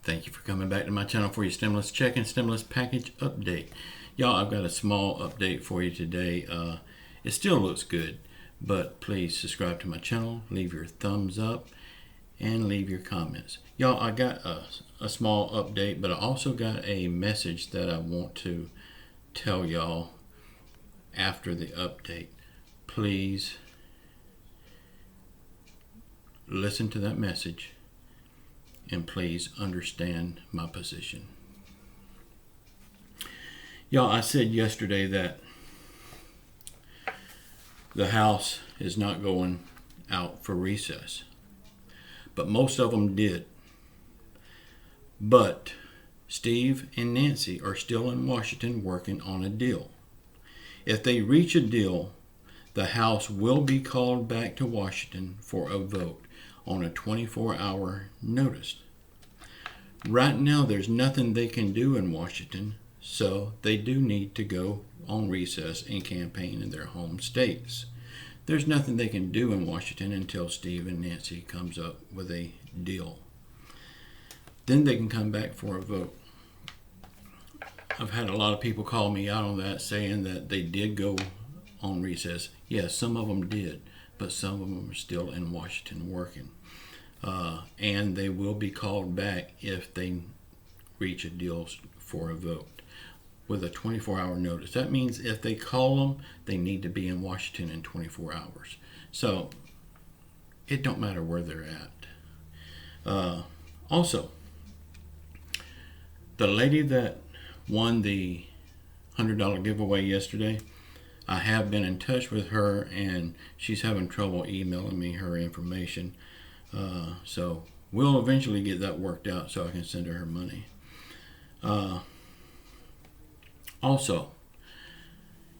Thank you for coming back to my channel for your stimulus check and stimulus package update. Y'all, I've got a small update for you today. It still looks good, but please subscribe to my channel, leave your thumbs up, and leave your comments. Y'all, I got a small update, but I also got a message that I want to tell y'all after the update. Please listen to that message and please understand my position. Y'all, I said yesterday that the House is not going out for recess, but most of them did. But Steve and Nancy are still in Washington working on a deal. If they reach a deal, the House will be called back to Washington for a vote on a 24-hour notice. Right now, there's nothing they can do in Washington, so they do need to go on recess and campaign in their home states. There's nothing they can do in Washington until Steve and Nancy comes up with a deal. Then they can come back for a vote. I've had a lot of people call me out on that, saying that they did go on recess. Yes, some of them did, but some of them are still in Washington working. And they will be called back if they reach a deal for a vote with a 24-hour notice. That means if they call them, they need to be in Washington in 24 hours. So it don't matter where they're at. Also, the lady that won the $100 giveaway yesterday, I have been in touch with her, and she's having trouble emailing me her information. So we'll eventually get that worked out so I can send her money. Also,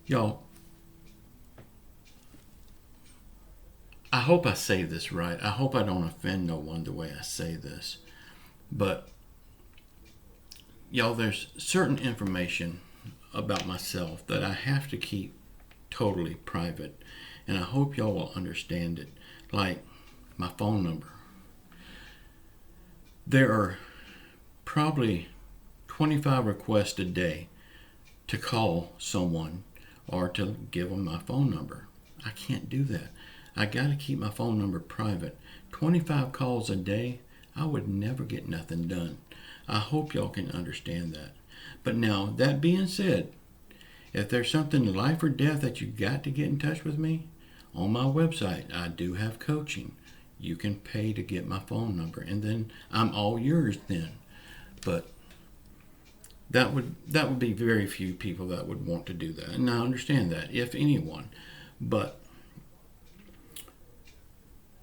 y'all, I hope I say this right. I hope I don't offend no one the way I say this. But, y'all, there's certain information about myself that I have to keep totally private, and I hope y'all will understand it. Like my phone number. There are probably 25 requests a day to call someone or to give them my phone number. I can't do that. I got to keep my phone number private. 25 calls a day, I would never get nothing done. I hope y'all can understand that. But now, that being said, if there's something life or death that you got to get in touch with me, on my website, I do have coaching. You can pay to get my phone number, and then I'm all yours then. But that would be very few people that would want to do that. And I understand that, if anyone. But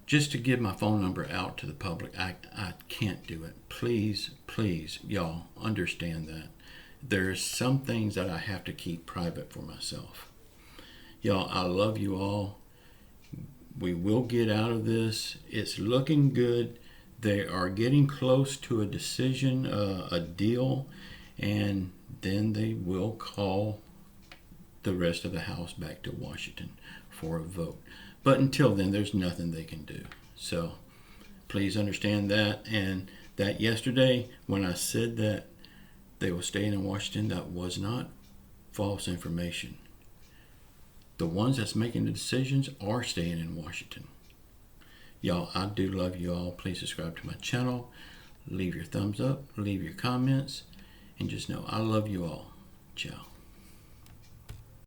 just to give my phone number out to the public, I can't do it. Please, please, y'all, understand that. There's some things that I have to keep private for myself. Y'all, I love you all. We will get out of this. It's looking good. They are getting close to a decision, a deal, and then they will call the rest of the House back to Washington for a vote. But until then, there's nothing they can do. So please understand that. And that yesterday, when I said that they were staying in Washington, that was not false information. The ones that's making the decisions are staying in Washington. Y'all, I do love you all. Please subscribe to my channel. Leave your thumbs up. Leave your comments. And just know I love you all. Ciao.